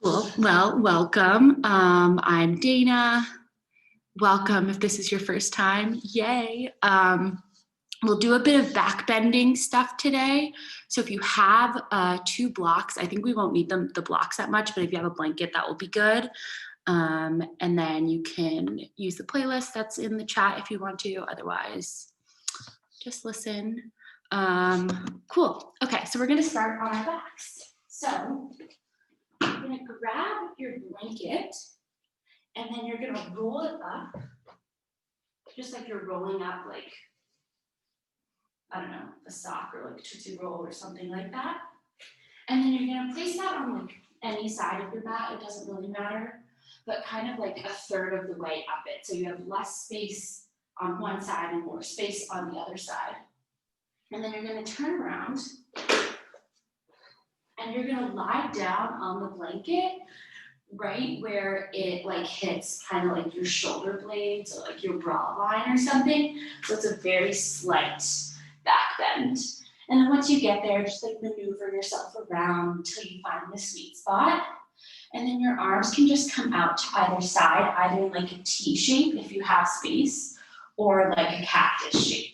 Well, welcome. I'm Dana. Welcome if this is your first time. Yay. We'll do a bit of backbending stuff today. So if you have 2 blocks, I think we won't need the blocks that much, but if you have a blanket, that will be good. And then you can use the playlist that's in the chat if you want to. Otherwise, just listen. Cool. Okay, so we're going to start on our backs. So you're going to grab your blanket and then you're going to roll it up just like you're rolling up, like, I don't know, a sock or like a Tootsie Roll or something like that. And then you're going to place that on like any side of your mat. It doesn't really matter, but kind of like a third of the way up it. So you have less space on one side and more space on the other side. And then you're going to turn around and you're going to lie down on the blanket right where it like hits kind of like your shoulder blades or like your bra line or something. So it's a very slight back bend. And then once you get there, just like maneuver yourself around until you find the sweet spot. And then your arms can just come out to either side, either in like a T shape if you have space, or like a cactus shape.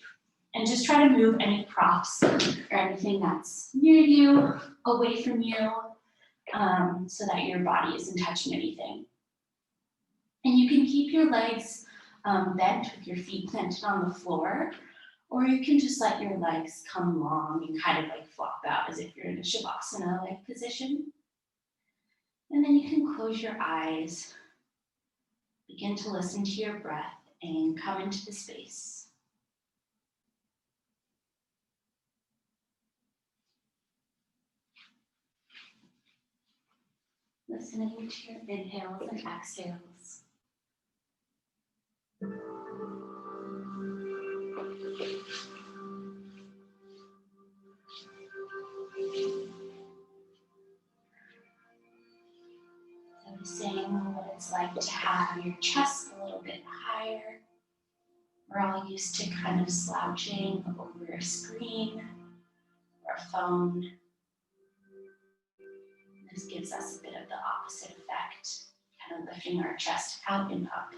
And just try to move any props or anything that's near you, away from you, so that your body isn't touching anything. And you can keep your legs bent with your feet planted on the floor, or you can just let your legs come long and kind of like flop out as if you're in a Shavasana-like position. And then you can close your eyes, begin to listen to your breath, and come into the space. Listening to your inhales and exhales. Noticing what it's like to have your chest a little bit higher. We're all used to kind of slouching over a screen or a phone. This gives us a bit of the opposite effect, kind of lifting our chest out and up.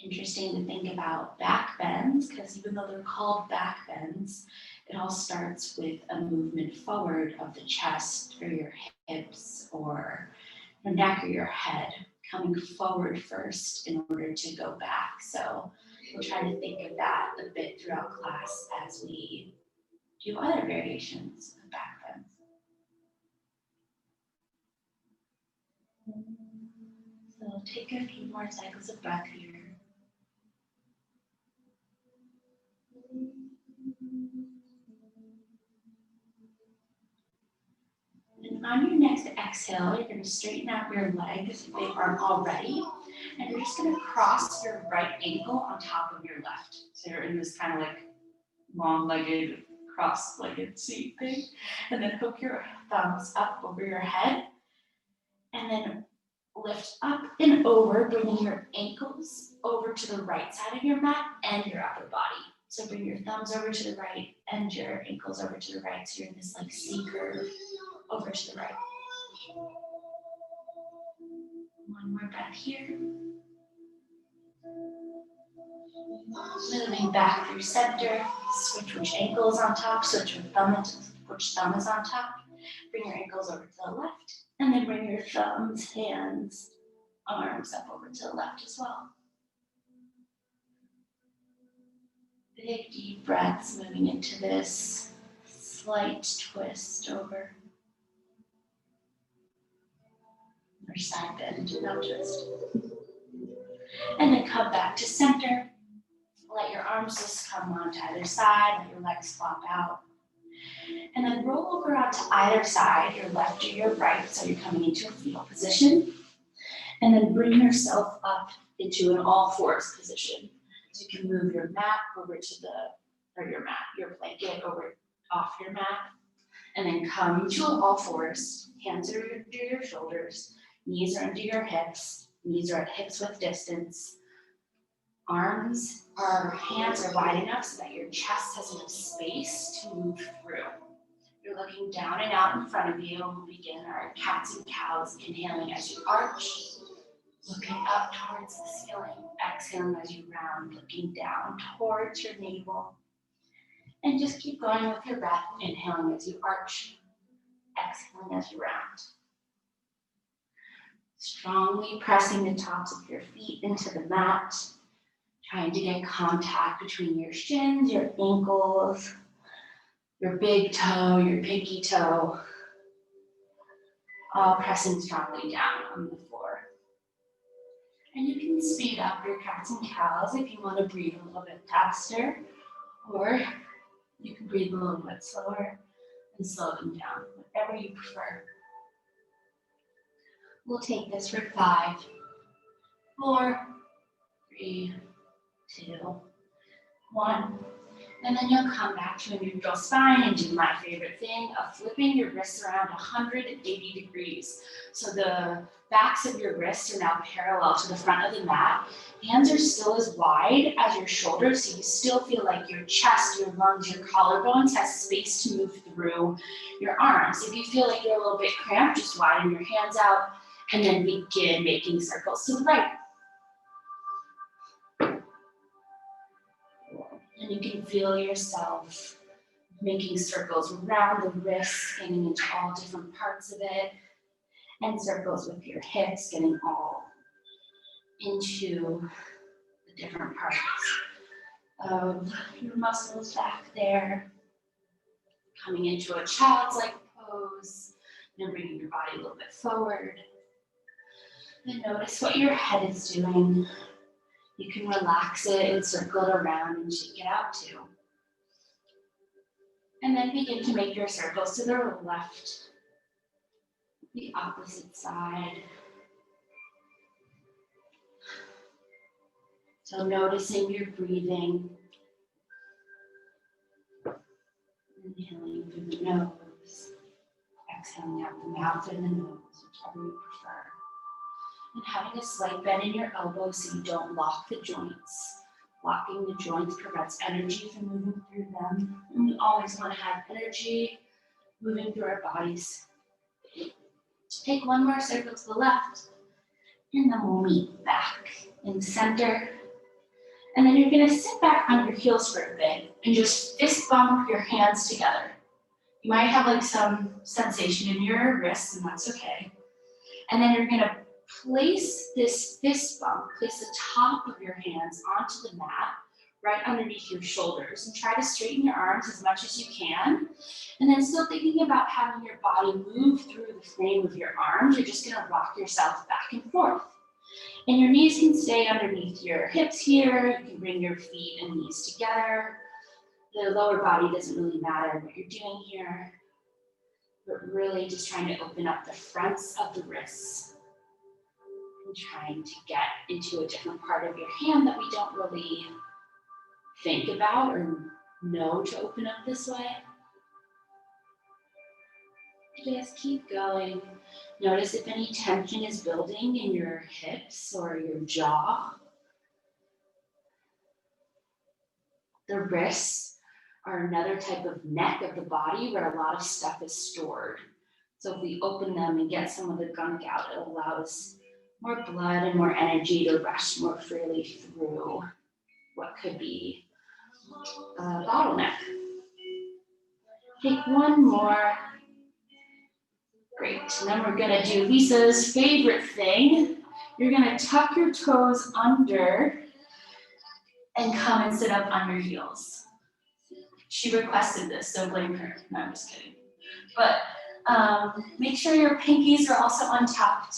Interesting to think about back bends, because even though they're called back bends, it all starts with a movement forward of the chest or your hips or your neck or your head, coming forward first in order to go back. So we'll try to think of that a bit throughout class as we do other variations of back bends. So take a few more cycles of breath here. And on your next exhale, you're going to straighten out your legs if they aren't already. And you're just going to cross your right ankle on top of your left. So you're in this kind of like long-legged, cross-legged seat thing. And then hook your thumbs up over your head. And then lift up and over, bringing your ankles over to the right side of your mat and your upper body. So bring your thumbs over to the right and your ankles over to the right. So you're in this like C curve over to the right. One more breath here. Moving back through center, switch which ankle is on top, switch which thumb is on top. Bring your ankles over to the left, and then bring your thumbs, hands, arms up over to the left as well. Big deep breaths moving into this slight twist over. Or side bend, no twist. And then come back to center. Let your arms just come onto either side, let your legs flop out. And then roll over onto either side, your left or your right, so you're coming into a fetal position. And then bring yourself up into an all fours position. So you can move your mat over to your blanket over off your mat. And then come to all fours, hands are under your shoulders, knees are under your hips, knees are at hips width distance. Our hands are wide enough so that your chest has enough space to move through. You're looking down and out in front of you. We'll begin our cats and cows, inhaling as you arch, looking up towards the ceiling, exhaling as you round, looking down towards your navel. And just keep going with your breath, inhaling as you arch, exhaling as you round. Strongly pressing the tops of your feet into the mat, trying to get contact between your shins, your ankles, your big toe, your pinky toe, all pressing strongly down on the floor. And you can speed up your cats and cows if you want to breathe a little bit faster, or you can breathe a little bit slower and slow them down, whatever you prefer. We'll take this for 5, 4, 3, 2, 1. And then you'll come back to a neutral spine and do my favorite thing of flipping your wrists around 180 degrees. So the backs of your wrists are now parallel to the front of the mat. Hands are still as wide as your shoulders, so you still feel like your chest, your lungs, your collarbones has space to move through your arms. If you feel like you're a little bit cramped, just widen your hands out and then begin making circles to the right. And you can feel yourself making circles around the wrists, getting into all different parts of it, and circles with your hips, getting all into the different parts of your muscles back there. Coming into a child's-like pose, and bringing your body a little bit forward. And notice what your head is doing. You can relax it and circle it around and shake it out too. And then begin to make your circles to the left, the opposite side. So noticing your breathing. Inhaling through the nose, exhaling out the mouth and the nose, whichever you prefer. And having a slight bend in your elbows so you don't lock the joints. Locking the joints prevents energy from moving through them. And we always want to have energy moving through our bodies. Take one more circle to the left, and then we'll meet back in the center. And then you're going to sit back on your heels for a bit and just fist bump your hands together. You might have like some sensation in your wrists, and that's okay. And then you're going to place this fist bump, place the top of your hands onto the mat, right underneath your shoulders, and try to straighten your arms as much as you can. And then still thinking about having your body move through the frame of your arms, you're just going to rock yourself back and forth. And your knees can stay underneath your hips here. You can bring your feet and knees together. The lower body doesn't really matter what you're doing here, but really just trying to open up the fronts of the wrists and trying to get into a different part of your hand that we don't really think about or know to open up this way. Just keep going. Notice if any tension is building in your hips or your jaw. The wrists are another type of neck of the body where a lot of stuff is stored. So if we open them and get some of the gunk out, it allows more blood and more energy to rush more freely through what could be a bottleneck. Take one more. Great, and then we're gonna do Lisa's favorite thing. You're gonna tuck your toes under and come and sit up on your heels. She requested this, so blame her. No, I'm just kidding. But make sure your pinkies are also untucked,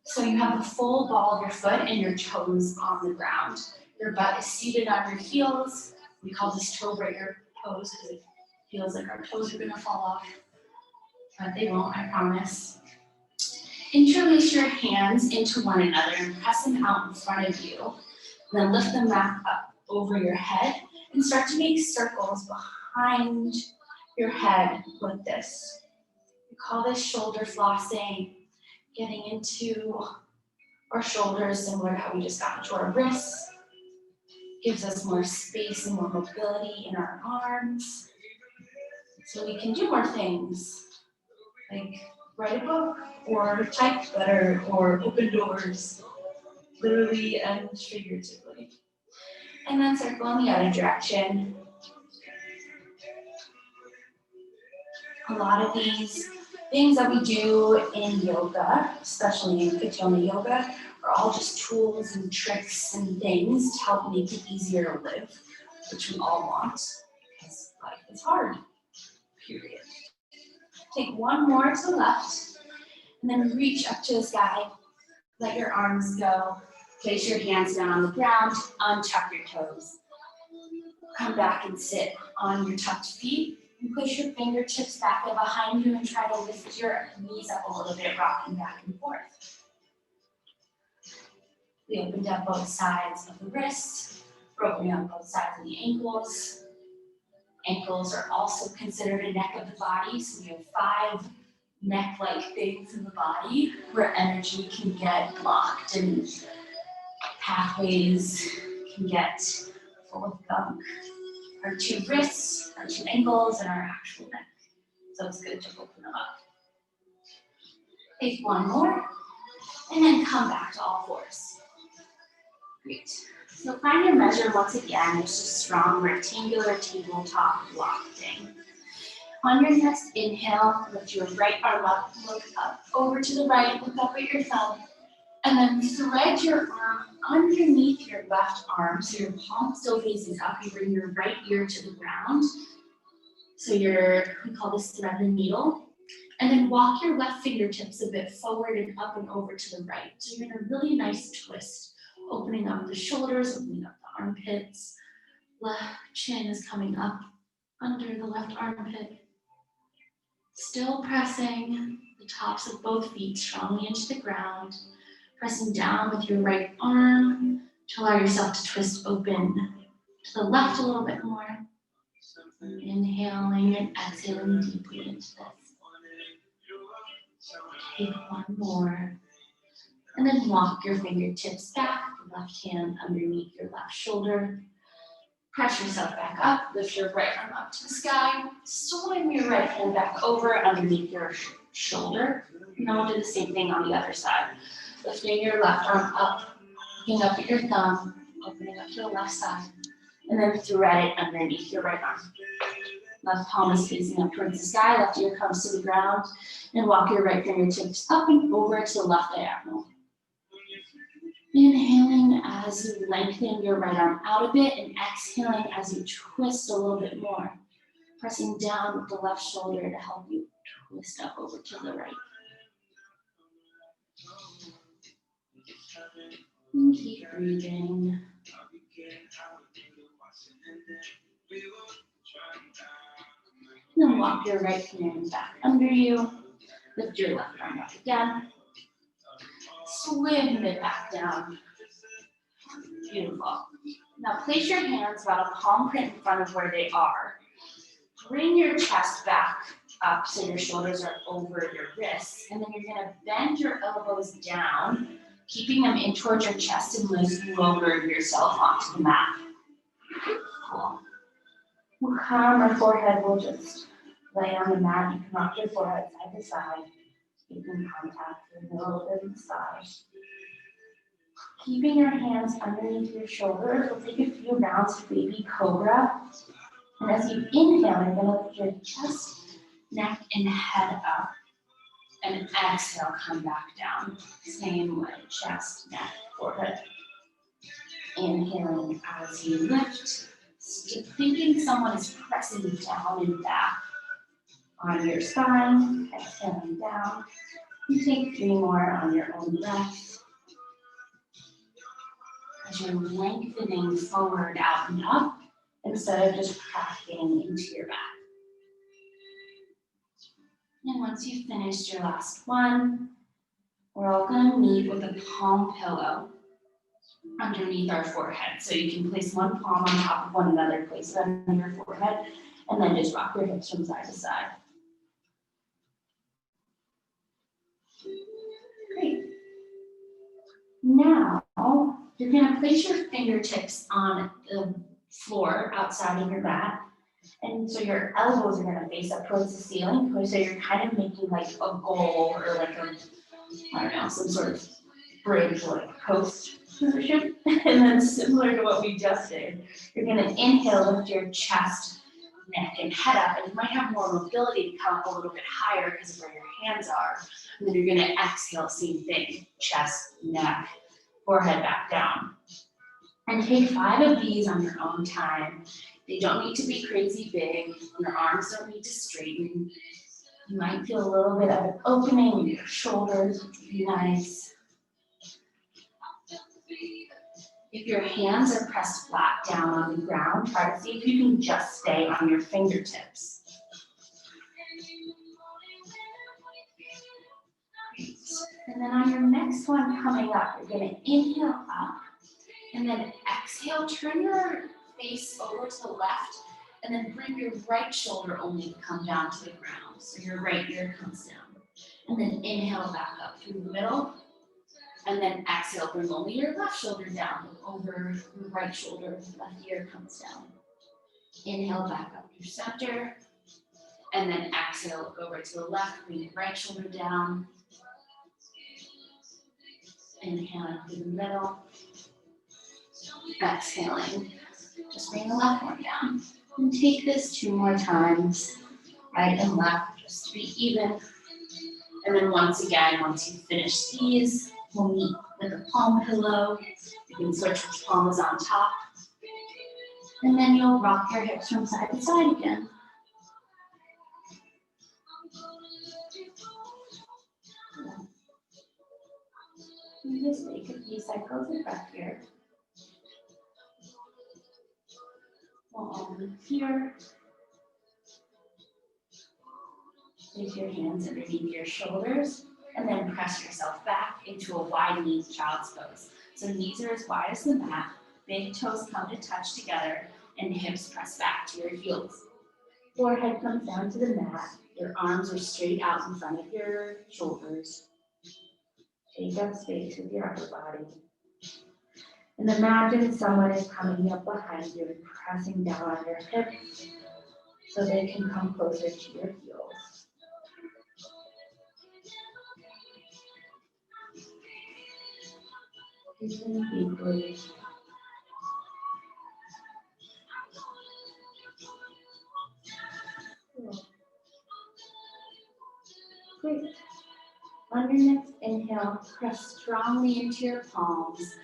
so you have the full ball of your foot and your toes on the ground. Your butt is seated on your heels. We call this toe breaker pose because it feels like our toes are gonna fall off. But they won't, I promise. Interlace your hands into one another and press them out in front of you. And then lift them back up over your head and start to make circles behind your head like this. We call this shoulder flossing, getting into our shoulders, similar to how we just got into our wrists. Gives us more space and more mobility in our arms. So we can do more things, like write a book, or type better, or open doors, literally and figuratively. And then circle in the other direction. A lot of these things that we do in yoga, especially in Katona yoga, are all just tools and tricks and things to help make it easier to live, which we all want, because life is hard, period. Take one more to the left, and then reach up to the sky. Let your arms go. Place your hands down on the ground, untuck your toes. Come back and sit on your tucked feet. And push your fingertips back and behind you and try to lift your knees up a little bit, rocking back and forth. We opened up both sides of the wrists, broken up both sides of the ankles. Ankles are also considered a neck of the body, so we have 5 neck-like things in the body where energy can get blocked and pathways can get full of gunk. Our 2 wrists, our 2 ankles, and our actual neck. So it's good to open them up. Take one more, and then come back to all fours. Great. So find your measure once again. It's a strong rectangular tabletop block thing. On your next inhale, lift your right arm up, look up, over to the right, look up at your thumb, and then thread your arm underneath your left arm, so your palm still faces up. You bring your right ear to the ground. So we call this thread the needle. And then walk your left fingertips a bit forward and up and over to the right. So you're in a really nice twist, opening up the shoulders, opening up the armpits. Left chin is coming up under the left armpit. Still pressing the tops of both feet strongly into the ground. Pressing down with your right arm to allow yourself to twist open to the left a little bit more. Inhaling and exhaling deeply into this. Take one more. And then walk your fingertips back, the left hand underneath your left shoulder. Press yourself back up, lift your right arm up to the sky. Swing your right hand back over underneath your shoulder. And then we'll do the same thing on the other side. Lifting your left arm up, looking up at your thumb, opening up to the left side, and then thread it underneath your right arm. Left palm is facing up towards the sky, left ear comes to the ground, and walk your right fingertips up and over to the left diagonal. Inhaling as you lengthen your right arm out a bit, and exhaling as you twist a little bit more. Pressing down with the left shoulder to help you twist up over to the right. And keep breathing. Then walk your right hand back under you. Lift your left arm up again. Swing it back down. Beautiful. Now place your hands about a palm print in front of where they are. Bring your chest back up so your shoulders are over your wrists. And then you're going to bend your elbows down, keeping them in towards your chest, and lower yourself onto the mat. Cool. We'll calm our forehead. We'll just lay on the mat. You can rock your forehead side to side, keeping contact with the middle of the massage. Keeping your hands underneath your shoulders, we'll take a few rounds of baby cobra. And as you inhale, you're going to lift your chest, neck, and head up. And exhale, come back down. Same way, chest, neck, forehead. Inhaling as you lift, thinking someone is pressing down and back on your spine. Exhaling down. You take 3 more on your own breath. As you're lengthening forward, out and up, instead of just cracking into your back. And once you've finished your last one, we're all going to meet with a palm pillow underneath our forehead. So you can place one palm on top of one another, place it under your forehead, and then just rock your hips from side to side. Great. Now, you're going to place your fingertips on the floor outside of your mat. And so your elbows are going to face up towards the ceiling. So you're kind of making like a goal or like a, I don't know, some sort of bridge, like post position. And then similar to what we just did, you're going to inhale, lift your chest, neck, and head up. And you might have more mobility to come up a little bit higher because of where your hands are. And then you're going to exhale, same thing, chest, neck, forehead back down. And take 5 of these on your own time. They don't need to be crazy big. Your arms don't need to straighten. You might feel a little bit of an opening in your shoulders, which would be nice. If your hands are pressed flat down on the ground, try to see if you can just stay on your fingertips. Great. And then on your next one coming up, you're going to inhale up. And then exhale, turn your face over to the left, and then bring your right shoulder only to come down to the ground. So your right ear comes down. And then inhale back up through the middle. And then exhale, bring only your left shoulder down over your right shoulder, left ear comes down. Inhale back up through center. And then exhale, look over to the left, bring your right shoulder down. Inhaling through the middle. Exhaling, just bring the left one down. And take this 2 more times, right and left, just to be even. And then once again, once you finish these, we'll meet with a palm pillow. You can switch which palm is on top. And then you'll rock your hips from side to side again. And just take a few cycles of breath here. We'll here. Place your hands underneath your shoulders and then press yourself back into a wide knee child's pose. So knees are as wide as the mat, big toes come to touch together, and hips press back to your heels. Forehead comes down to the mat, your arms are straight out in front of your shoulders. Take up space with your upper body. And imagine someone is coming up behind you and pressing down on your hips so they can come closer to your heels. Breathing deeply. Cool. Great. On your next inhale, press strongly into your palms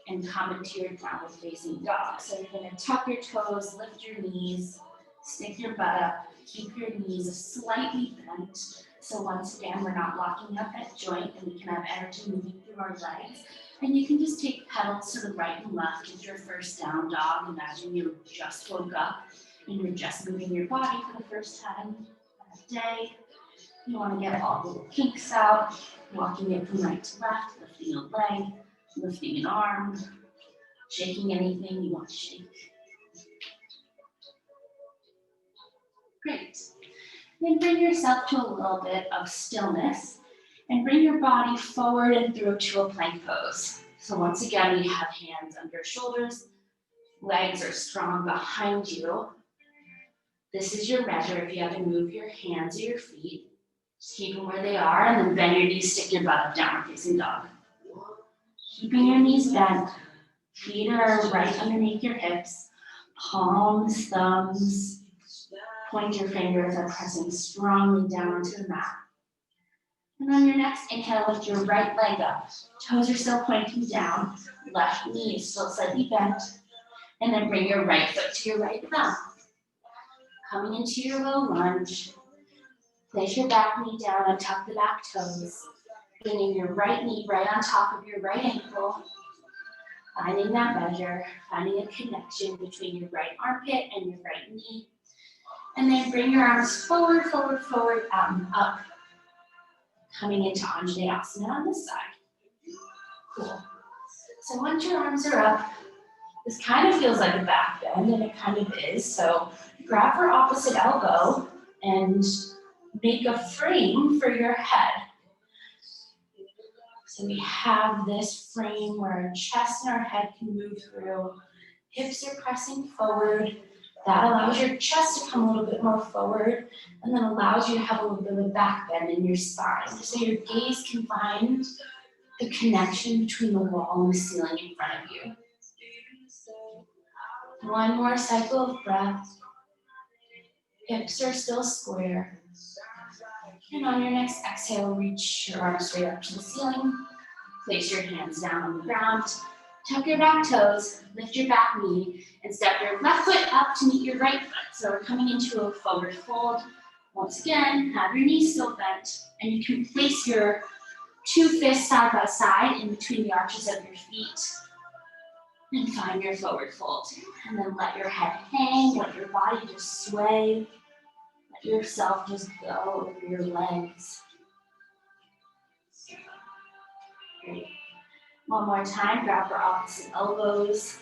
and come into your downward facing dog. So you're going to tuck your toes, lift your knees, stick your butt up, keep your knees slightly bent. So once again, we're not locking up that joint and we can have energy moving through our legs. And you can just take pedals to the right and left. It's your first down dog. Imagine you just woke up and you're just moving your body for the first time that day. You want to get all the little kinks out, walking it from right to left, lifting a leg, lifting an arm, shaking anything you want to shake. Great. Then bring yourself to a little bit of stillness and bring your body forward and through to a plank pose. So once again, we have hands under shoulders, legs are strong behind you. This is your measure. If you have to move your hands or your feet, just keep them where they are, and then bend your knees, stick your butt up, downward facing dog. Keeping your knees bent, feet are right underneath your hips, palms, thumbs, pointer fingers are pressing strongly down onto the mat. And on your next inhale, lift your right leg up. Toes are still pointing down, left knee is still slightly bent, and then bring your right foot to your right thumb. Coming into your low lunge, place your back knee down and tuck the back toes. Bringing your right knee right on top of your right ankle. Finding that measure, finding a connection between your right armpit and your right knee. And then bring your arms forward, forward, forward, out and up. Coming into Anjaneyasana on this side. Cool. So once your arms are up, this kind of feels like a back bend, and it kind of is. So grab your opposite elbow and make a frame for your head. So we have this frame where our chest and our head can move through. Hips are pressing forward. That allows your chest to come a little bit more forward and then allows you to have a little bit of a back bend in your spine. So your gaze can find the connection between the wall and the ceiling in front of you. One more cycle of breath. Hips are still square. And on your next exhale, reach your arms straight up to the ceiling. Place your hands down on the ground. Tuck your back toes, lift your back knee, and step your left foot up to meet your right foot. So we're coming into a forward fold. Once again, have your knees still bent, and you can place your two fists side by side in between the arches of your feet. And find your forward fold. And then let your head hang, let your body just sway. Let yourself just go over your legs. Great. One more time, grab your opposite elbows.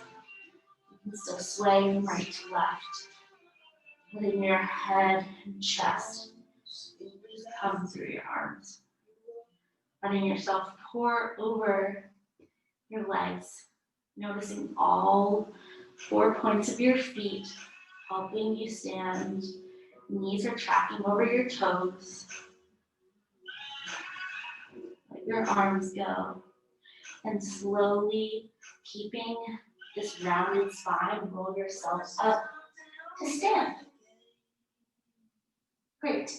You can still sway from right to left. Letting your head and chest come through your arms. Letting yourself pour over your legs. Noticing all 4 points of your feet, helping you stand. Knees are tracking over your toes. Let your arms go. And slowly, keeping this rounded spine, roll yourself up to stand. Great.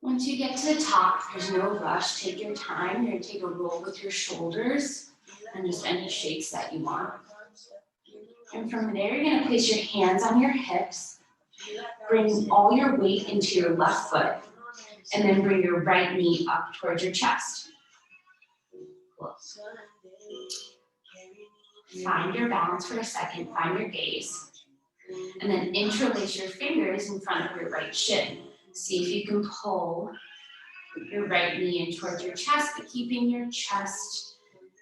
Once you get to the top, there's no rush. Take your time. You're going to take a roll with your shoulders and just any shakes that you want. And from there, you're going to place your hands on your hips. Bring all your weight into your left foot. And then bring your right knee up towards your chest. Cool. Find your balance for a second. Find your gaze. And then interlace your fingers in front of your right shin. See if you can pull your right knee in towards your chest, but keeping your chest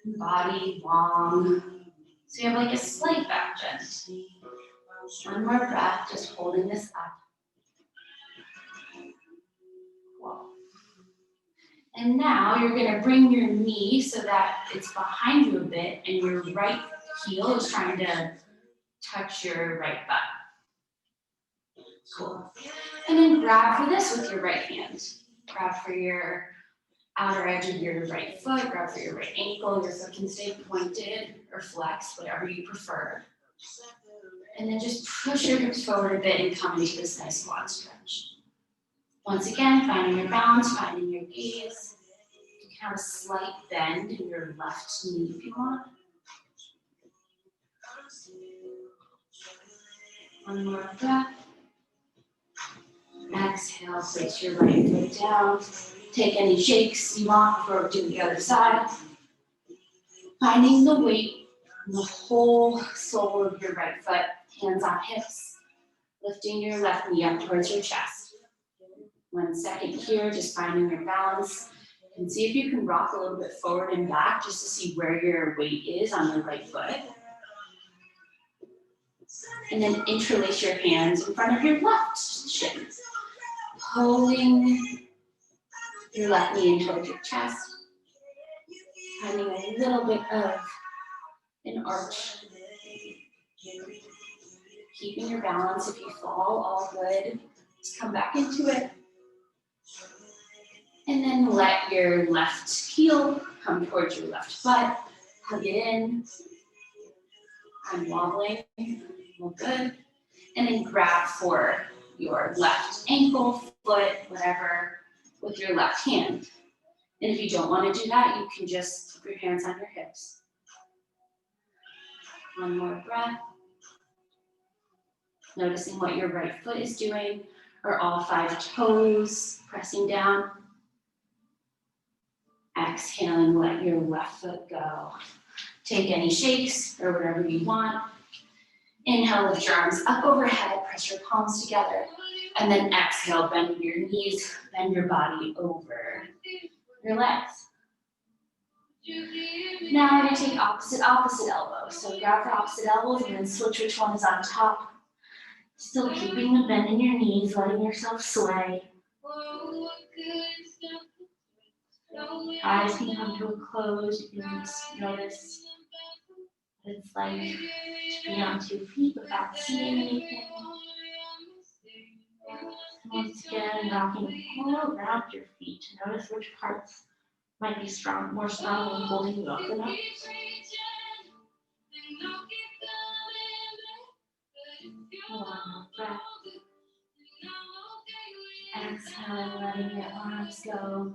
and body long. So you have like a slight back bend. One more breath, just holding this up. Cool. And now you're going to bring your knee so that it's behind you a bit and your right heel is trying to touch your right butt. Cool. And then grab for this with your right hand. Grab for your outer edge of your right foot, grab for your right ankle. Your foot can stay pointed or flexed, whatever you prefer. And then just push your hips forward a bit and come into this nice quad stretch. Once again, finding your balance, finding your gaze. You can have a slight bend in your left knee if you want. One more breath. Exhale, place your right foot down. Take any shakes you want before we do the other side. Finding the weight in the whole sole of your right foot, hands on hips. Lifting your left knee up towards your chest. 1 second here, just finding your balance. And see if you can rock a little bit forward and back just to see where your weight is on your right foot. And then interlace your hands in front of your left shin. Pulling your left knee in towards your chest. Finding a little bit of an arch. Keeping your balance. If you fall, all good. Just come back into it. And then let your left heel come towards your left foot. Hug it in. I'm wobbling. All good. And then grab for your left ankle, foot, whatever, with your left hand. And if you don't want to do that, you can just keep your hands on your hips. One more breath. Noticing what your right foot is doing. Are all 5 toes pressing down? Exhaling, let your left foot go. Take any shakes or whatever you want. Inhale, lift your arms up overhead, press your palms together. And then exhale, bend your knees, bend your body over your legs. Now I'm going to take opposite elbows. So grab for opposite elbows and then switch which one is on top. Still keeping the bend in your knees, letting yourself sway. Eyes can come to a close. You can just notice what it's like to be on 2 feet without seeing anything. Once again, rocking all around your feet to notice which parts might be more strongly holding you up enough. One more breath. Exhale, letting your arms go.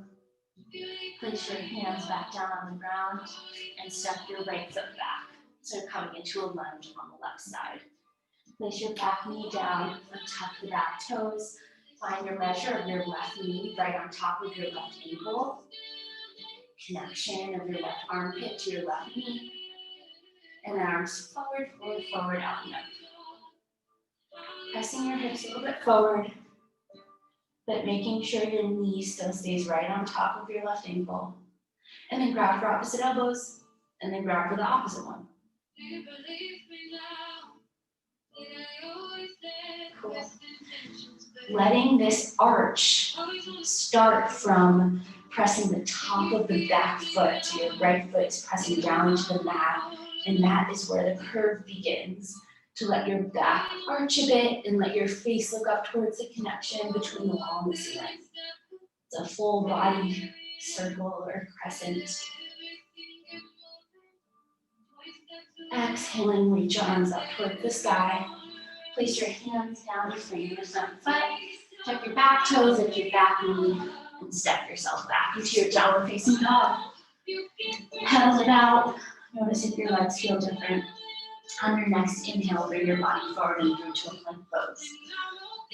Place your hands back down on the ground and step your right foot back. So coming into a lunge on the left side. Place your back knee down and tuck the back toes. Find your measure of your left knee right on top of your left ankle. Connection of your left armpit to your left knee. And arms forward, forward, forward, out and up. Pressing your hips a little bit forward, but making sure your knee still stays right on top of your left ankle. And then grab for opposite elbows, and then grab for the opposite one. Cool. Letting this arch start from pressing the top of the back foot, so your right foot is pressing down into the mat, and that is where the curve begins. To let your back arch a bit and let your face look up towards the connection between the wall and the ceiling. It's a full body circle or crescent. Exhaling, reach your arms up toward the sky. Place your hands down to frame your front foot. Tuck your back toes at your back knee and step yourself back into your downward facing dog. Pedal it out. Notice if your legs feel different. On your next inhale, bring your body forward and through to a plank pose.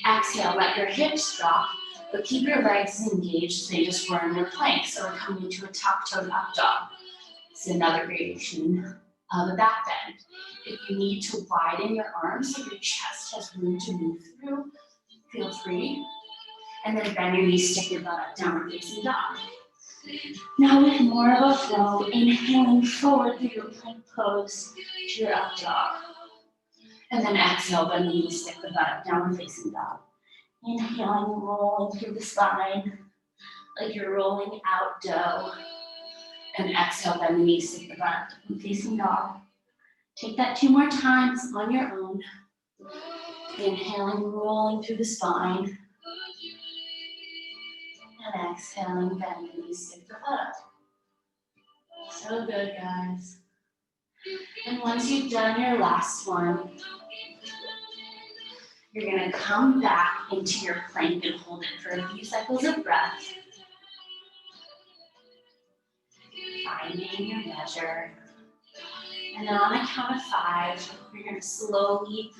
Exhale, let your hips drop, but keep your legs engaged so they just were in your plank. So we're coming into a tuck-toed up dog. It's another gradation of a back bend. If you need to widen your arms so your chest has room to move through, feel free. And then bend your knees, stick your butt up, downward facing dog. Now with more of a flow, inhaling forward through your plank pose to your up dog. And then exhale, bend the knees, stick the butt up, downward facing dog. Inhaling, rolling through the spine, like you're rolling out dough. And exhale, bend the knees, stick the butt up, downward facing dog. Take that 2 more times on your own. Inhaling, rolling through the spine. And exhaling, bend the knees, stick the butt up. So good, guys. And once you've done your last one, you're gonna come back into your plank and hold it for a few cycles of breath. Finding your measure. And then on a count of 5, you're gonna slowly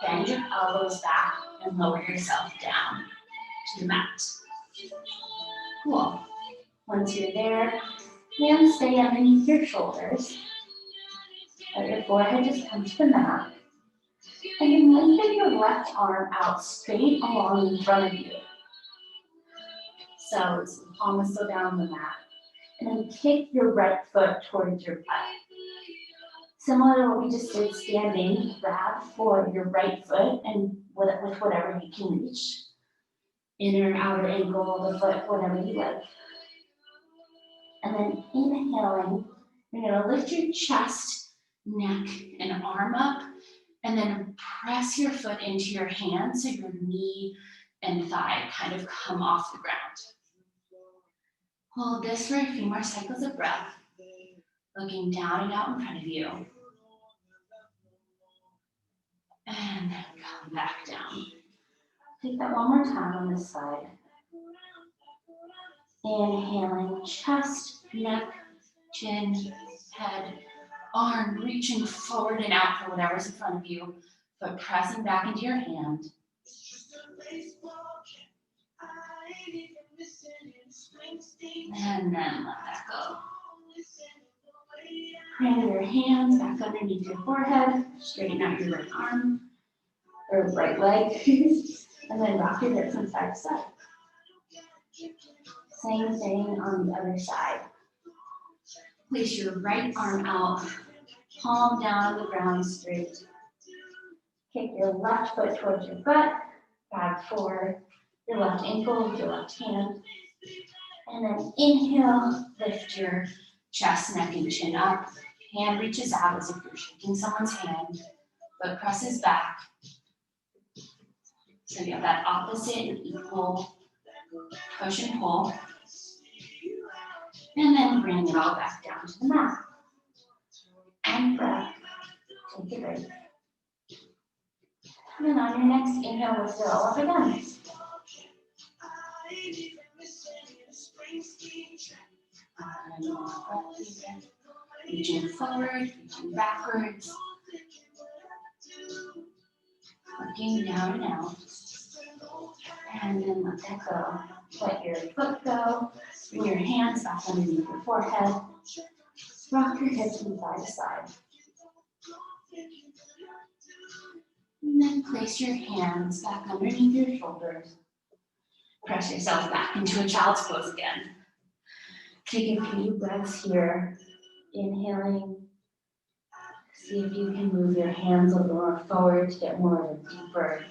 bend your elbows back and lower yourself down to the mat. Cool. Once you're there, hands stay underneath your shoulders. Let your forehead just come to the mat. And you lengthen your left arm out straight along in front of you. So it's almost so down on the mat. And then kick your right foot towards your butt. Similar to what we just did standing, grab for your right foot and with whatever you can reach. Inner, outer ankle, the foot, whatever you like. And then inhaling, you're gonna lift your chest, neck, and arm up, and then press your foot into your hand so your knee and thigh kind of come off the ground. Hold this for a few more cycles of breath, looking down and out in front of you. And then come back down. Take that one more time on this side. Inhaling, chest, neck, chin, head, arm reaching forward and out for whatever's in front of you, but pressing back into your hand. And then let that go. Bring your hands back underneath your forehead, straighten out your right arm, or right leg, and then rock your hips from side to side. Same thing on the other side. Place your right arm out, palm down on the ground straight. Kick your left foot towards your butt, grab for your left ankle with your left hand, And then inhale, lift your chest, neck, and chin up. Hand reaches out as if you're shaking someone's hand. Foot presses back. So you have that opposite and equal push and pull. And then bring it all back down to the mat. And breath. Take a break. And then on your next inhale, lift it all up again. Reaching forward, reaching backwards. Looking down and out. And then let that go. Let your foot go. Bring your hands back underneath your forehead. Rock your hips from side to side. And then place your hands back underneath your shoulders. Press yourself back into a child's pose again. Take a few breaths here. Inhaling. See if you can move your hands a little more forward to get more of a deeper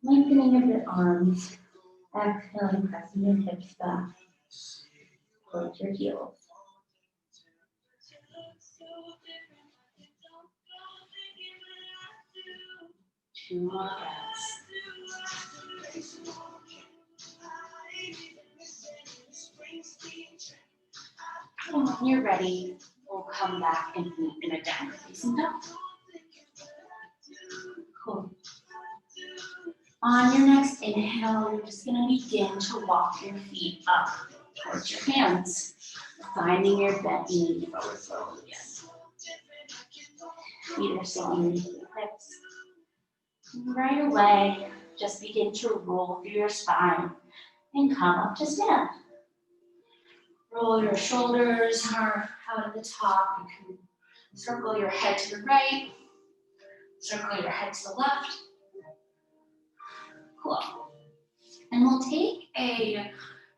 lengthening of your arms. Exhaling, pressing your hips back towards your heels. 2 more breaths. And when you're ready, we'll come back and meet in a downward facing dog. Cool. On your next inhale, you're just going to begin to walk your feet up towards your hands, finding your bent knee forward fold again. Feet are sinking into your hips. Right away, just begin to roll through your spine and come up to stand. Roll your shoulders out at the top. You can circle your head to the right, circle your head to the left. Cool. And we'll take a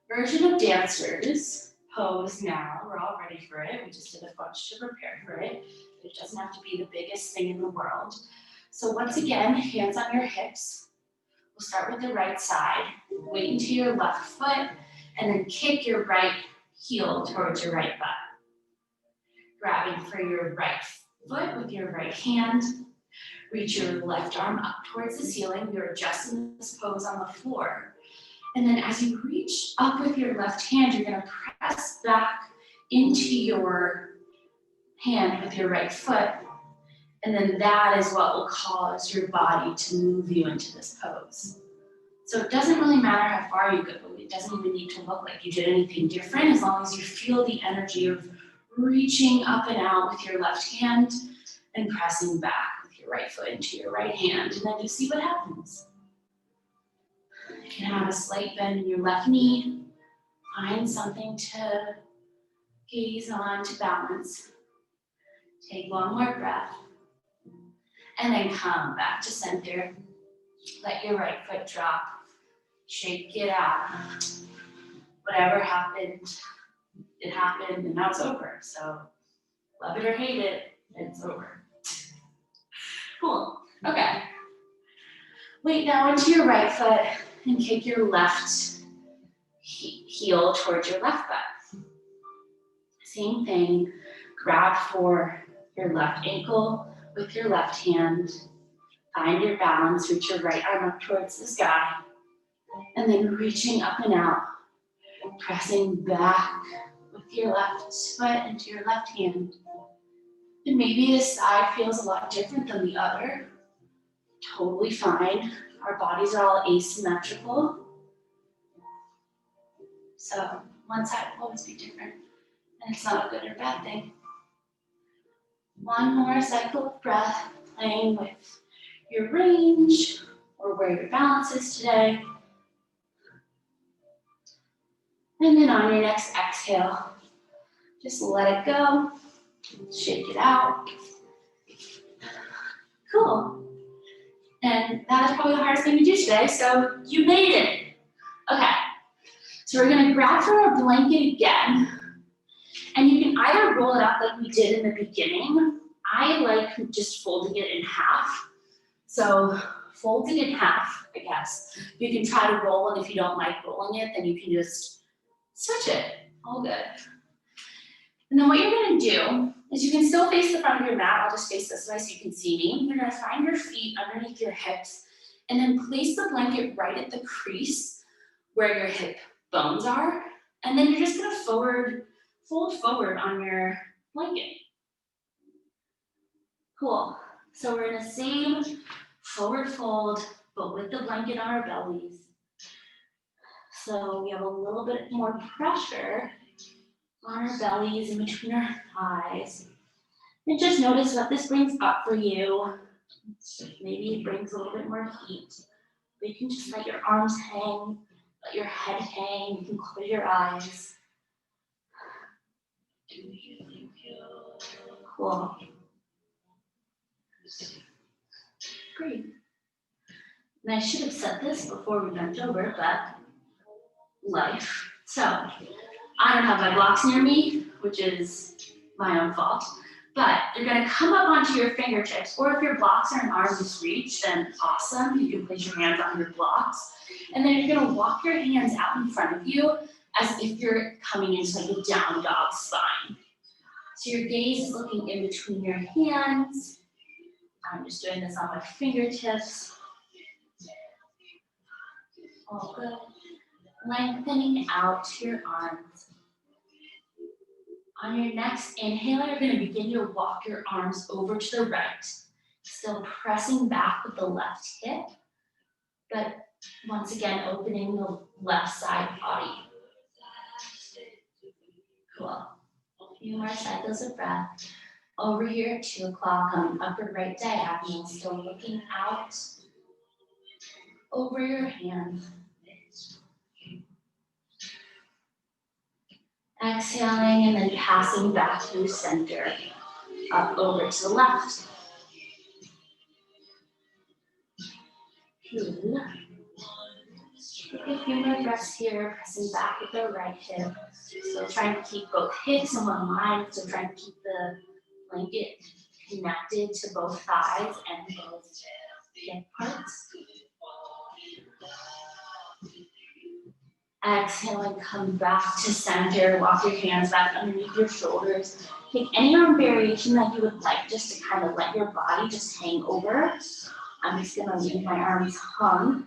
version of dancers pose now. We're all ready for it. We just did a bunch to prepare for it. It doesn't have to be the biggest thing in the world. So once again, hands on your hips. We'll start with the right side. Weight into your left foot, and then kick your right heel towards your right butt. Grabbing for your right foot with your right hand. Reach your left arm up towards the ceiling. You're adjusting this pose on the floor. And then as you reach up with your left hand, you're going to press back into your hand with your right foot. And then that is what will cause your body to move you into this pose. So it doesn't really matter how far you go. It doesn't even need to look like you did anything different, as long as you feel the energy of reaching up and out with your left hand and pressing back with your right foot into your right hand. And then just see what happens. You can have a slight bend in your left knee. Find something to gaze on, to balance. Take one more breath. And then come back to center. Let your right foot drop. Shake it out. Whatever happened, it happened, and now it's over. So love it or hate it, it's over. Cool. Okay. Weight now into your right foot and kick your left heel towards your left butt. Same thing. Grab for your left ankle with your left hand. Find your balance. Reach your right arm up towards the sky. And then reaching up and out. Pressing back with your left foot into your left hand. And maybe this side feels a lot different than the other. Totally fine. Our bodies are all asymmetrical. So one side will always be different. And it's not a good or bad thing. One more cycle of breath, playing with your range or where your balance is today. And then on your next exhale, just let it go, shake it out. Cool. And that is probably the hardest thing to do today, so you made it. Okay, so we're gonna grab for our blanket again, and you can either roll it up like we did in the beginning. I like just folding it in half. So fold it in half, I guess. You can try to roll, and if you don't like rolling it, then you can just Switch it, all good. And then what you're gonna do is you can still face the front of your mat. I'll just face this way so you can see me. You're gonna find your feet underneath your hips and then place the blanket right at the crease where your hip bones are. And then you're just gonna fold forward on your blanket. Cool. So we're in the same forward fold, but with the blanket on our bellies. So we have a little bit more pressure on our bellies in between our thighs. And just notice what this brings up for you. Maybe it brings a little bit more heat. But you can just let your arms hang, let your head hang. You can close your eyes. Cool. Great. And I should have said this before we bent over, but life. So I don't have my blocks near me, which is my own fault. But you're gonna come up onto your fingertips, or if your blocks are in arm's reach, then awesome. You can place your hands on your blocks. And then you're gonna walk your hands out in front of you as if you're coming into like a down dog spine. So your gaze is looking in between your hands. I'm just doing this on my fingertips. All good. Lengthening out your arms. On your next inhale, you're going to begin to walk your arms over to the right, still pressing back with the left hip, but once again, opening the left side body. Cool. A few more cycles of breath. Over here at 2 o'clock on the upper right diagonal, still looking out over your hand. Exhaling and then passing back through center, up over to the left. Good. Take a few more breaths here, pressing back with the right hip. So trying to keep both hips in one line, so trying to keep the blanket connected to both thighs and both hip parts. Exhaling, come back to center, walk your hands back underneath your shoulders. Take any arm variation that you would like, just to kind of let your body just hang over. I'm just gonna leave my arms hung.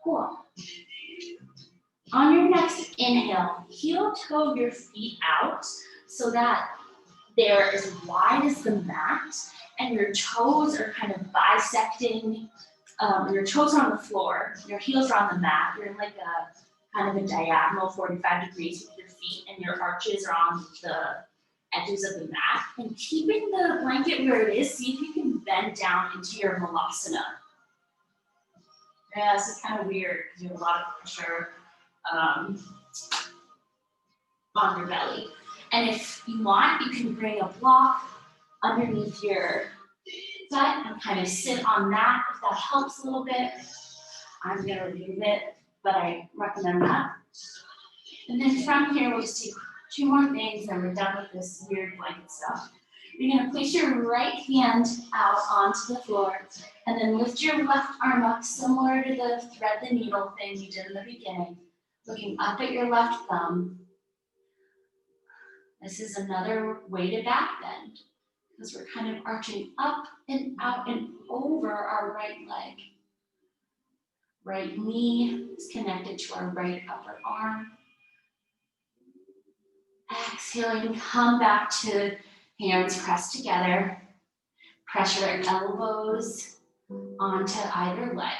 Cool. On your next inhale, heel toe your feet out so that they're as wide as the mat and your toes are kind of bisecting. Your toes are on the floor, your heels are on the mat. You're in like a kind of a diagonal 45 degrees with your feet, and your arches are on the edges of the mat. And keeping the blanket where it is, see if you can bend down into your malasana. Yeah, this is kind of weird because you have a lot of pressure on your belly. And if you want, you can bring a block underneath your butt and kind of sit on that if that helps a little bit. I'm gonna remove it, but I recommend that. And then from here, we'll just do 2 more things and we're done with this weird blanket stuff. You're gonna place your right hand out onto the floor and then lift your left arm up, similar to the thread the needle thing you did in the beginning, looking up at your left thumb. This is another way to back bend, because we're kind of arching up and out and over our right leg. Right knee is connected to our right upper arm. Exhaling, come back to hands pressed together. Press your elbows onto either leg.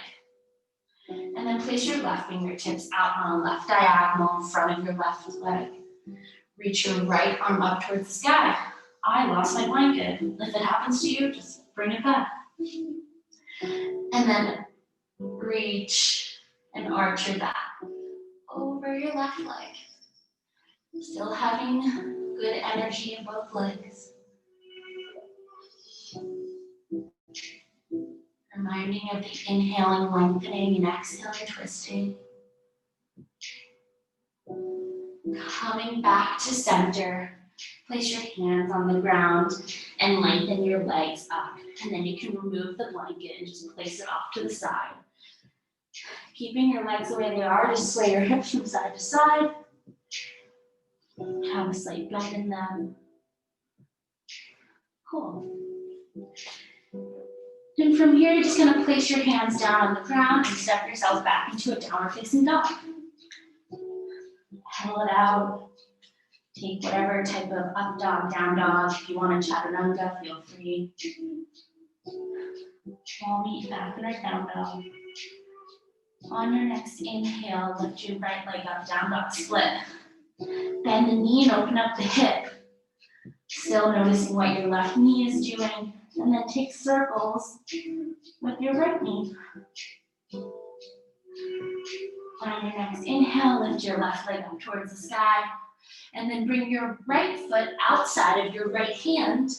And then place your left fingertips out on a left diagonal in front of your left leg. Reach your right arm up towards the sky. I lost my blanket. If it happens to you, just bring it back. And then reach and arch your back over your left leg. Still having good energy in both legs. Reminding of the inhaling, lengthening, and exhaling, twisting. Coming back to center. Place your hands on the ground and lengthen your legs up. And then you can remove the blanket and just place it off to the side. Keeping your legs the way they are, just sway your hips from side to side. Have a slight bend in them. Cool. And from here, you're just gonna place your hands down on the ground and step yourself back into a downward facing dog. Pedal it out. Take whatever type of up dog, down dog. If you want a chaturanga, feel free. Small meet back in our down dog. On your next inhale, lift your right leg up, down dog split. Bend the knee and open up the hip. Still noticing what your left knee is doing. And then take circles with your right knee. On your next inhale, lift your left leg up towards the sky. And then bring your right foot outside of your right hand.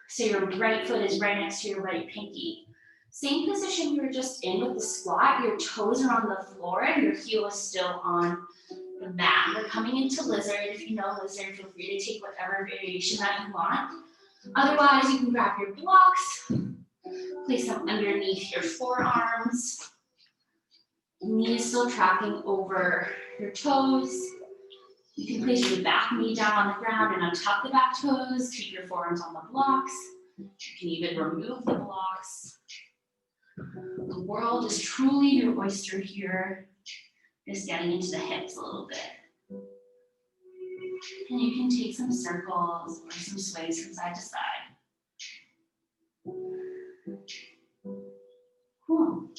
So your right foot is right next to your right pinky. Same position you were just in with the squat. Your toes are on the floor and your heel is still on the mat. We're coming into lizard. If you know lizard, feel free to take whatever variation that you want. Otherwise, you can grab your blocks, place them underneath your forearms. Knees still tracking over your toes. You can place your back knee down on the ground and untuck the back toes. Keep your forearms on the blocks. You can even remove the blocks. The world is truly your oyster here. Just getting into the hips a little bit. And you can take some circles or some sways from side to side. Cool.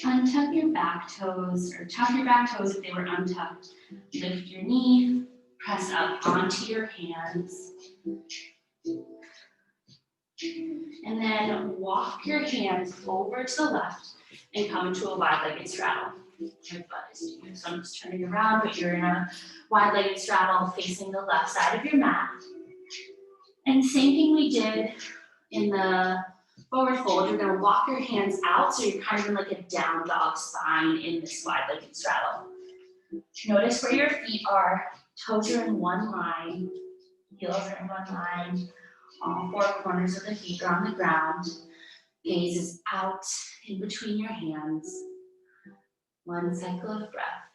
Untuck your back toes, or tuck your back toes if they were untucked. Lift your knee, press up onto your hands. And then walk your hands over to the left and come into a wide-legged straddle. Your butt is doing, so I'm just turning around, but you're in a wide-legged straddle facing the left side of your mat. And same thing we did in the forward fold. You're going to walk your hands out, so you're kind of in like a down dog spine in this wide-legged straddle. Notice where your feet are. Toes are in one line, heels are in one line. All four corners of the feet are on the ground. Gaze is out in between your hands. One cycle of breath.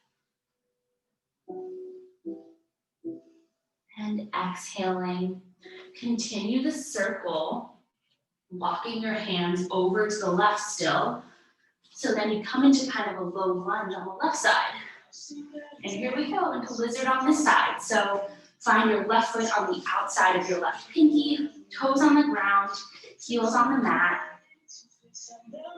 And exhaling. Continue the circle, walking your hands over to the left still. So then you come into kind of a low lunge on the left side. And here we go into lizard on this side. So find your left foot on the outside of your left pinky, toes on the ground, heels on the mat,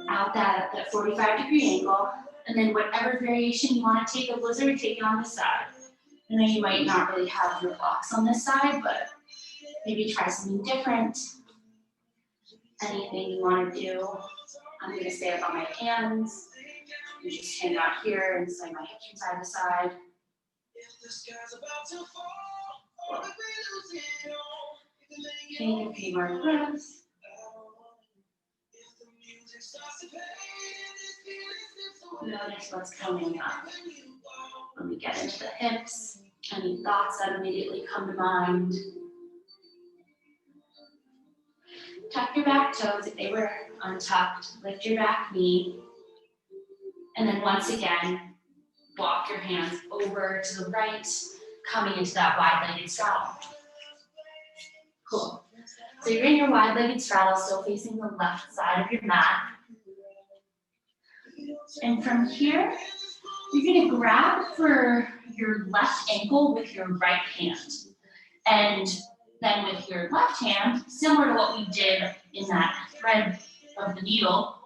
out that 45-degree angle, and then whatever variation you want to take of lizard, take it on this side. I know you might not really have your blocks on this side, but maybe try something different. Anything you want to do. I'm going to stay up on my hands. You just hang out here and sway my hips from side to side. Take a few more breaths. Notice what's coming up. When we get into the hips, any thoughts that immediately come to mind. Tuck your back toes if they were untucked. Lift your back knee. And then once again, walk your hands over to the right, coming into that wide-legged straddle. Cool. So you're in your wide-legged straddle, still facing the left side of your mat. And from here, you're going to grab for your left ankle with your right hand. And then with your left hand, similar to what we did in that thread of the needle,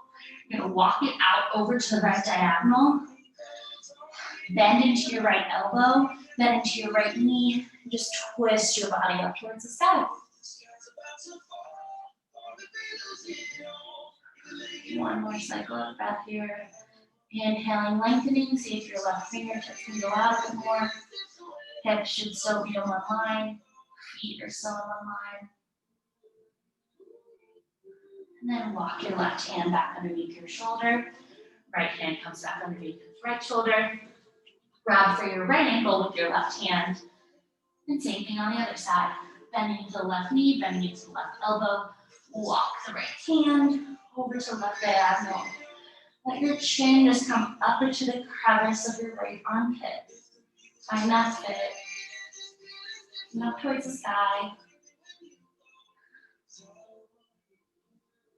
you're going to walk it out over to the right diagonal, bend into your right elbow, then into your right knee, and just twist your body up towards the sky. One more cycle of breath here. Inhaling, lengthening, see if your left fingertips can go out a bit more. Hips should still be in one line. Feet are still in one line. And then walk your left hand back underneath your shoulder. Right hand comes back underneath your right shoulder. Grab for your right ankle with your left hand. And same thing on the other side. Bending to the left knee, bending to the left elbow. Walk the right hand over to left diagonal. Let your chin just come up into the crevice of your right armpit. Find that fit. And up towards the sky.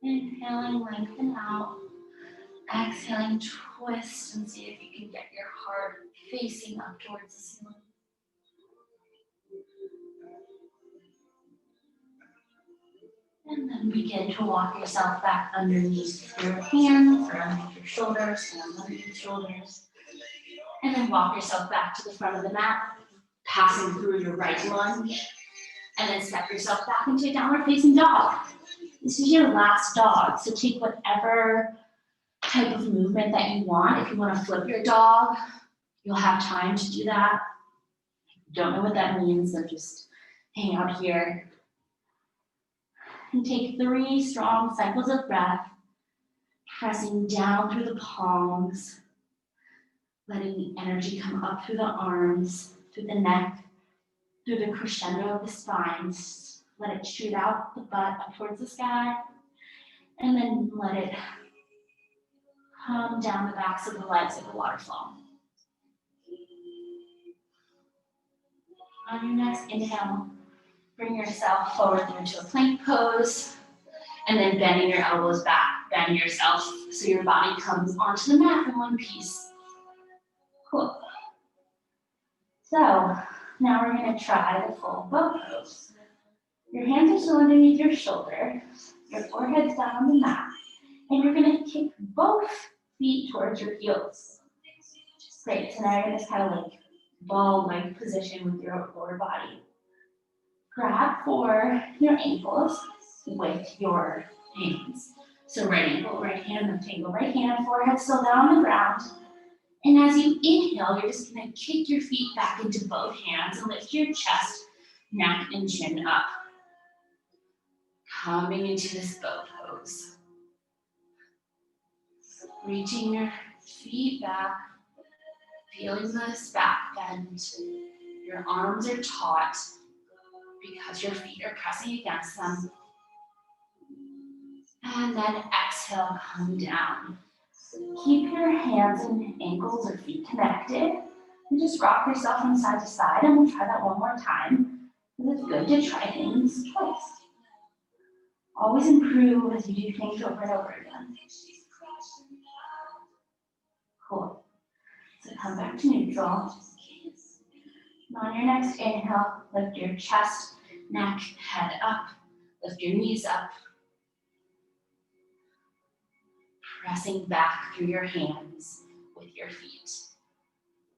Inhaling, lengthen out. Exhaling, twist and see if you can get your heart facing up towards the ceiling. And then begin to walk yourself back underneath your hands or underneath your shoulders, and underneath your shoulders. And then walk yourself back to the front of the mat, passing through your right lunge. And then step yourself back into a downward facing dog. This is your last dog, so take whatever type of movement that you want. If you want to flip your dog, you'll have time to do that. Don't know what that means, so just hang out here. And take 3 strong cycles of breath, pressing down through the palms, letting the energy come up through the arms, through the neck, through the crescendo of the spine. Let it shoot out the butt up towards the sky, and then let it come down the backs of the legs like a waterfall. On your next inhale, bring yourself forward into a plank pose, and then bending your elbows back, bend yourself so your body comes onto the mat in one piece. Cool. So now we're going to try the full boat pose. Your hands are still underneath your shoulders, your forehead's down on the mat, and you're going to kick both feet towards your heels. Great, so now you're in this kind of like ball-like position with your lower body. Grab for your ankles with your hands. So right ankle, right hand, left ankle, right hand, forehead still down on the ground. And as you inhale, you're just gonna kick your feet back into both hands and lift your chest, neck, and chin up. Coming into this boat pose. Reaching your feet back, feeling this back bend. Your arms are taut because your feet are pressing against them. And then exhale, come down. Keep your hands and ankles or feet connected. And just rock yourself from side to side, and we'll try that one more time. Because it's good to try things twice. Always improve as you do things over and over again. Cool. So come back to neutral. On your next inhale, lift your chest, neck, head up. Lift your knees up. Pressing back through your hands with your feet.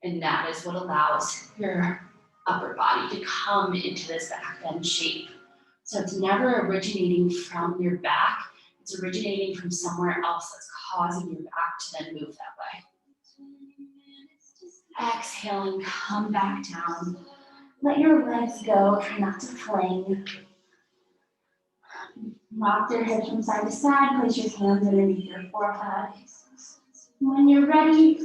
And that is what allows your upper body to come into this back bend shape. So it's never originating from your back, it's originating from somewhere else that's causing your back to then move that way. Exhaling, come back down. Let your legs go, try not to fling. Rock your hips from side to side, place your hands underneath your forehead. When you're ready,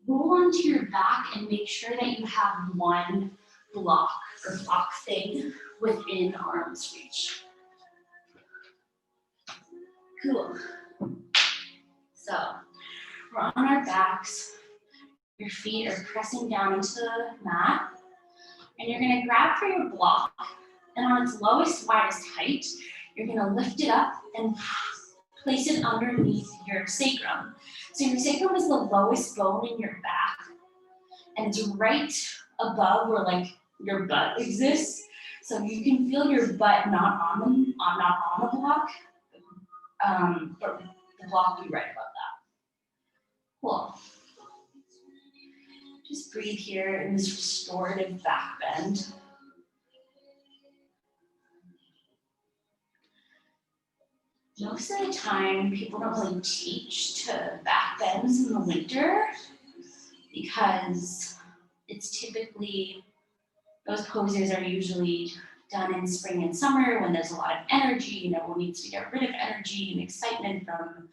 roll onto your back and make sure that you have one block or block thing within arm's reach. Cool. So we're on our backs. Your feet are pressing down into the mat. And you're going to grab for your block. And on its lowest, widest height, you're going to lift it up and place it underneath your sacrum. So your sacrum is the lowest bone in your back. And it's right above where like your butt exists. So you can feel your butt not on the block, but the block will be right above that. Cool. Just breathe here in this restorative back bend. Most of the time, people don't really teach to back bends in the winter because it's typically, those poses are usually done in spring and summer when there's a lot of energy, everyone needs to get rid of energy and excitement from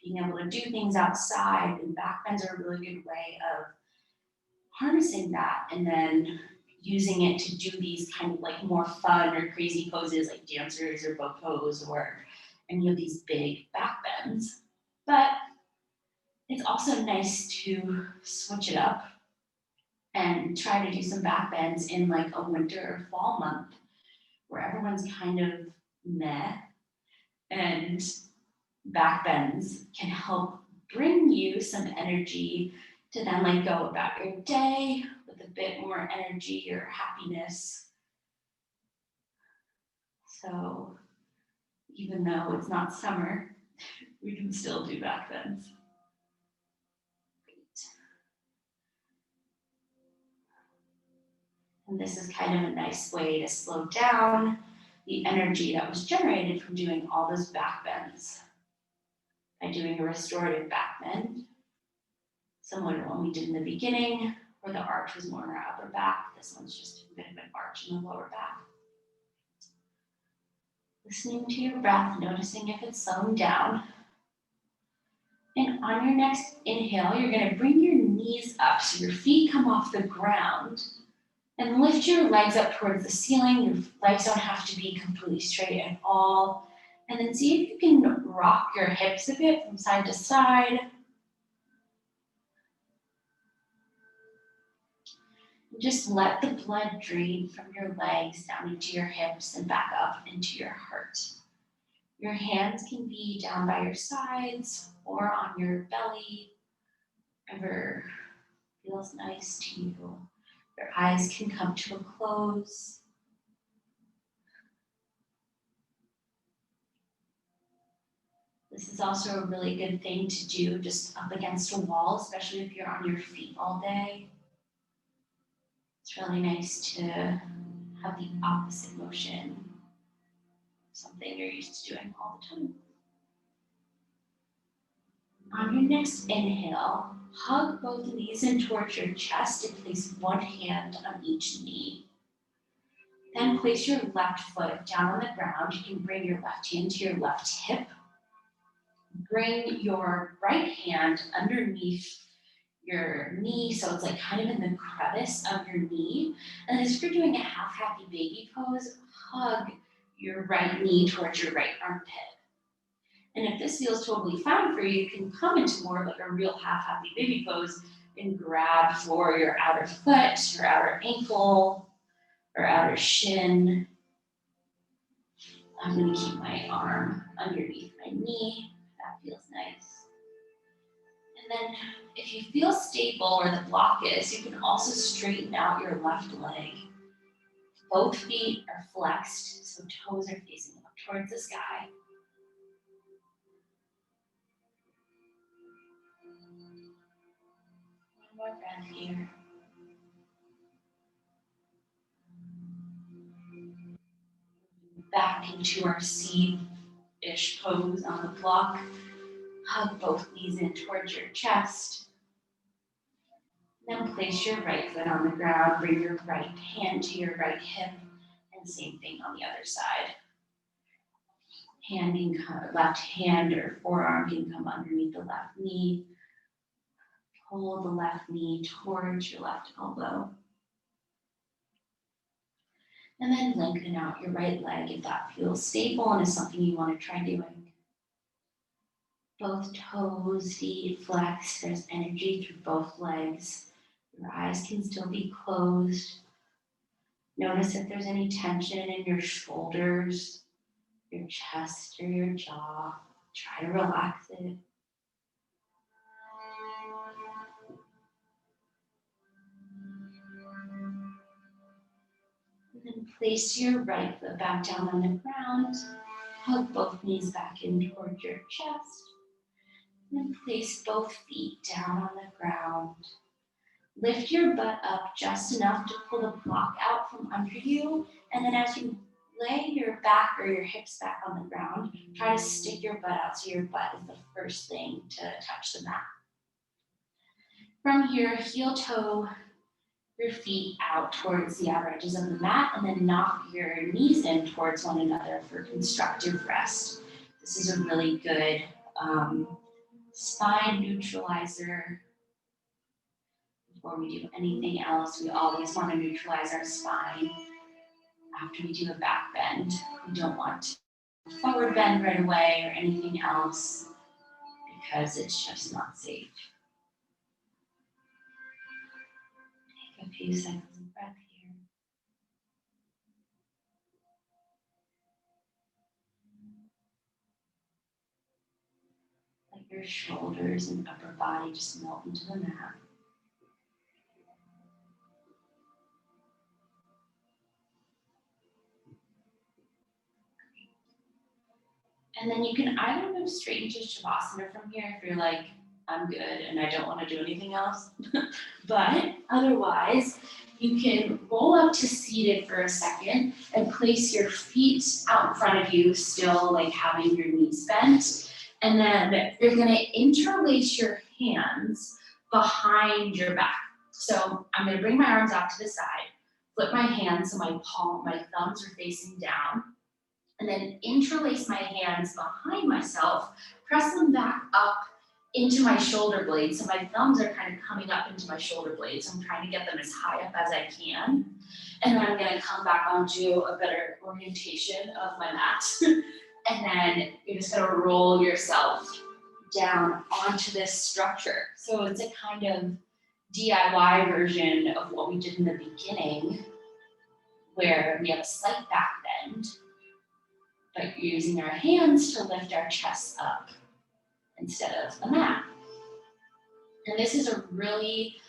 being able to do things outside, and back bends are a really good way of harnessing that and then using it to do these kind of like more fun or crazy poses like dancers or boat pose or any of these big back bends. But it's also nice to switch it up and try to do some back bends in like a winter or fall month where everyone's kind of meh, and back bends can help bring you some energy to then like go about your day with a bit more energy or happiness. So even though it's not summer, we can still do back bends. Great. And this is kind of a nice way to slow down the energy that was generated from doing all those back bends by doing a restorative back bend, similar to one we did in the beginning, where the arch was more in our upper back. This one's just a bit of an arch in the lower back. Listening to your breath, noticing if it's slowing down. And on your next inhale, you're going to bring your knees up so your feet come off the ground and lift your legs up towards the ceiling. Your legs don't have to be completely straight at all. And then see if you can rock your hips a bit from side to side. Just let the blood drain from your legs down into your hips and back up into your heart. Your hands can be down by your sides or on your belly, whatever feels nice to you. Your eyes can come to a close. This is also a really good thing to do just up against a wall, especially if you're on your feet all day. It's really nice to have the opposite motion, something you're used to doing all the time. On your next inhale, hug both knees in towards your chest and place one hand on each knee. Then place your left foot down on the ground. You can bring your left hand to your left hip. Bring your right hand underneath your knee, so it's like kind of in the crevice of your knee. And as if you're doing a half happy baby pose, hug your right knee towards your right armpit. And if this feels totally fine for you, you can come into more of like a real half happy baby pose and grab for your outer foot, your outer ankle, or outer shin. I'm going to keep my arm underneath my knee. That feels nice. And then if you feel stable where the block is, you can also straighten out your left leg. Both feet are flexed, so toes are facing up towards the sky. One more breath here. Back into our C-ish pose on the block. Hug both knees in towards your chest. Then place your right foot on the ground. Bring your right hand to your right hip. And same thing on the other side. Left hand or forearm can come underneath the left knee. Pull the left knee towards your left elbow. And then lengthen out your right leg if that feels stable and is something you want to try doing. Both toes, feet flex. There's energy through both legs. Your eyes can still be closed. Notice if there's any tension in your shoulders, your chest, or your jaw. Try to relax it. And then place your right foot back down on the ground. Hug both knees back in towards your chest. And then place both feet down on the ground. Lift your butt up just enough to pull the block out from under you. And then as you lay your back or your hips back on the ground, try to stick your butt out so your butt is the first thing to touch the mat. From here, heel toe your feet out towards the outer edges of the mat and then knock your knees in towards one another for constructive rest. This is a really good spine neutralizer. Before we do anything else, we always want to neutralize our spine after we do a back bend. We don't want forward bend right away or anything else because it's just not safe. Take a few seconds of breath here. Let your shoulders and upper body just melt into the mat. And then you can either move straight into Shavasana from here if you're like, I'm good and I don't want to do anything else. But otherwise, you can roll up to seated for a second and place your feet out in front of you, still like having your knees bent. And then you're going to interlace your hands behind your back. So I'm going to bring my arms out to the side, flip my hands so my thumbs are facing down. And then interlace my hands behind myself, press them back up into my shoulder blades. So my thumbs are kind of coming up into my shoulder blades. So I'm trying to get them as high up as I can. And then I'm gonna come back onto a better orientation of my mat. And then you're just gonna roll yourself down onto this structure. So it's a kind of DIY version of what we did in the beginning, where we have a slight back bend, but using our hands to lift our chests up instead of the mat. And this is a really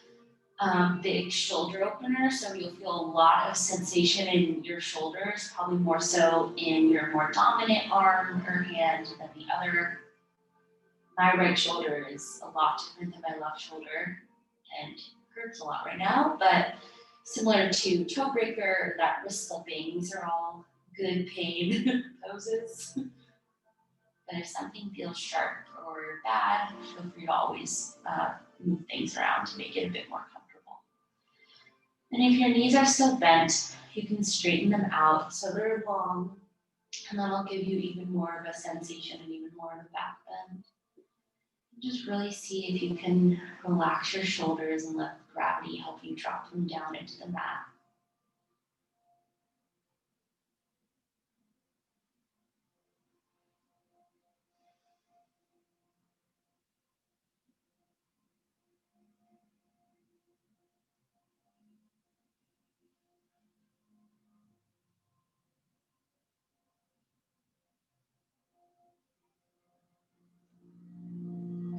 big shoulder opener, so you'll feel a lot of sensation in your shoulders, probably more so in your more dominant arm or hand than the other. My right shoulder is a lot different than my left shoulder and hurts a lot right now, but similar to toe breaker, that wrist slipping, these are all good pain poses. But if something feels sharp or bad, feel free to always move things around to make it a bit more comfortable. And if your knees are still bent, you can straighten them out so they're long, and that'll give you even more of a sensation and even more of a back bend. Just really see if you can relax your shoulders and let gravity help you drop them down into the mat.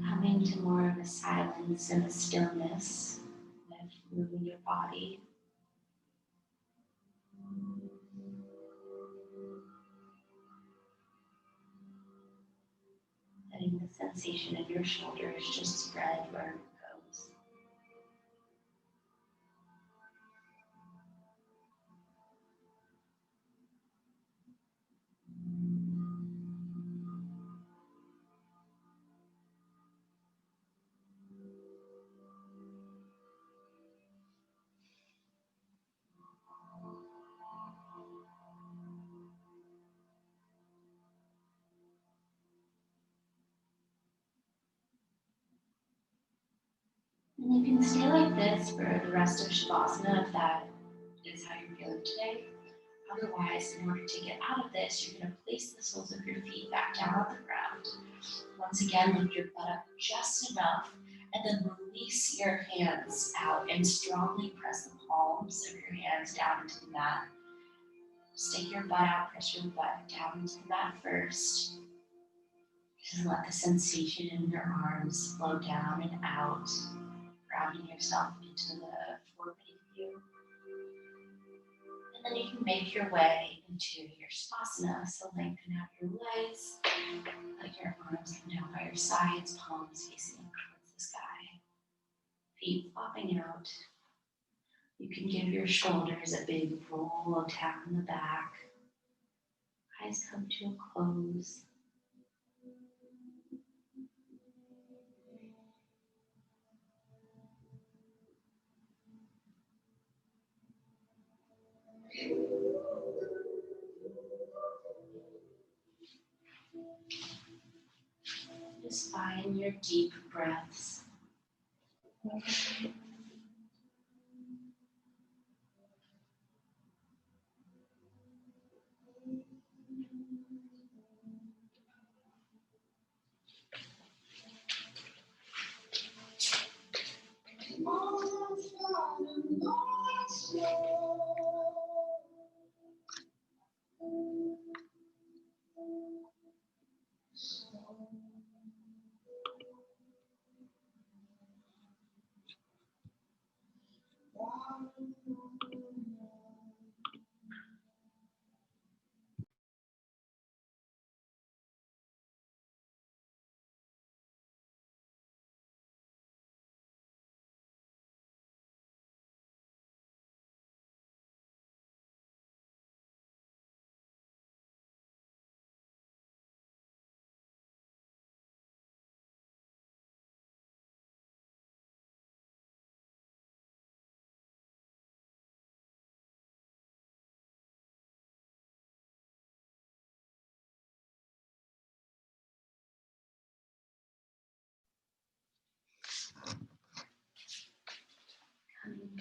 Coming to more of a silence and a stillness with moving your body. Letting the sensation in your shoulders just spread where it goes. And you can stay like this for the rest of Shavasana if that is how you're feeling today. Otherwise, in order to get out of this, you're going to place the soles of your feet back down on the ground. Once again, lift your butt up just enough, and then release your hands out and strongly press the palms of your hands down into the mat. Stick your butt out, press your butt down into the mat first. Just let the sensation in your arms flow down and out, grounding yourself into the floor beneath you. And then you can make your way into your Shavasana. So lengthen out your legs, let your arms come down by your sides, palms facing up towards the sky, feet flopping out. You can give your shoulders a big roll down in the back. Eyes come to a close. Just find your deep breaths.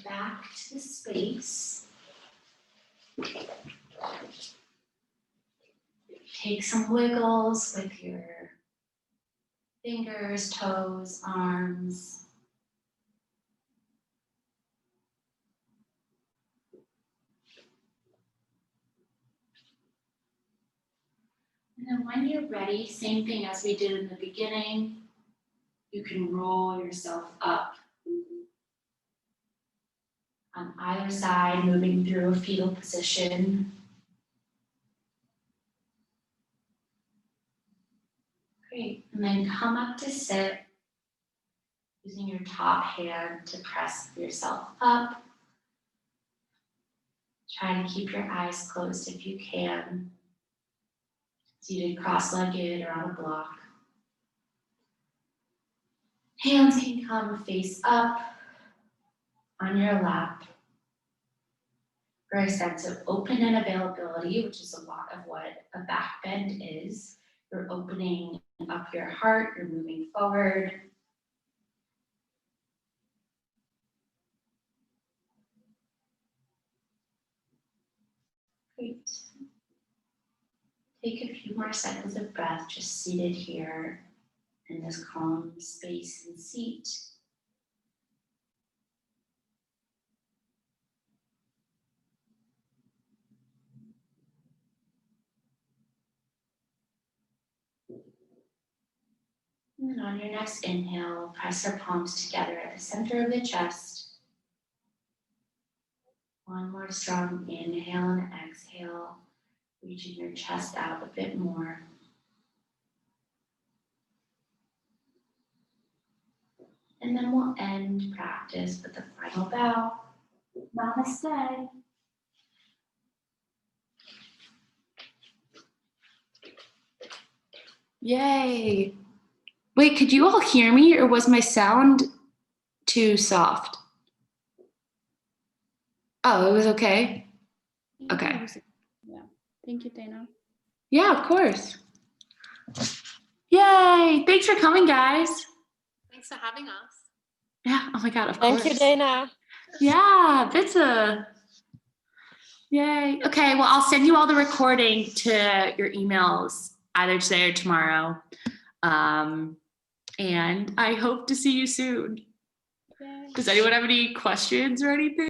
back to the space. Take some wiggles with your fingers, toes, arms. And then when you're ready, same thing as we did in the beginning, you can roll yourself up on either side, moving through a fetal position. Great, and then come up to sit, using your top hand to press yourself up. Try to keep your eyes closed if you can. Seated cross-legged or on a block. Hands can come face up on your lap for a sense of open and availability, which is a lot of what a back bend is. You're opening up your heart, you're moving forward. Great. Take a few more cycles of breath, just seated here in this calm space and seat. And on your next inhale, press your palms together at the center of the chest. One more strong inhale and exhale, reaching your chest out a bit more. And then we'll end practice with a final bow. Namaste. Yay. Wait, could you all hear me, or was my sound too soft? Oh, it was okay? Okay. Yeah. Thank you, Dana. Yeah, of course. Yay. Thanks for coming, guys. Thanks for having us. Yeah. Oh my God, of course. Thank you, Dana. Yeah, bitte. Yay. Okay, well, I'll send you all the recording to your emails either today or tomorrow. And I hope to see you soon. Yay. Does anyone have any questions or anything?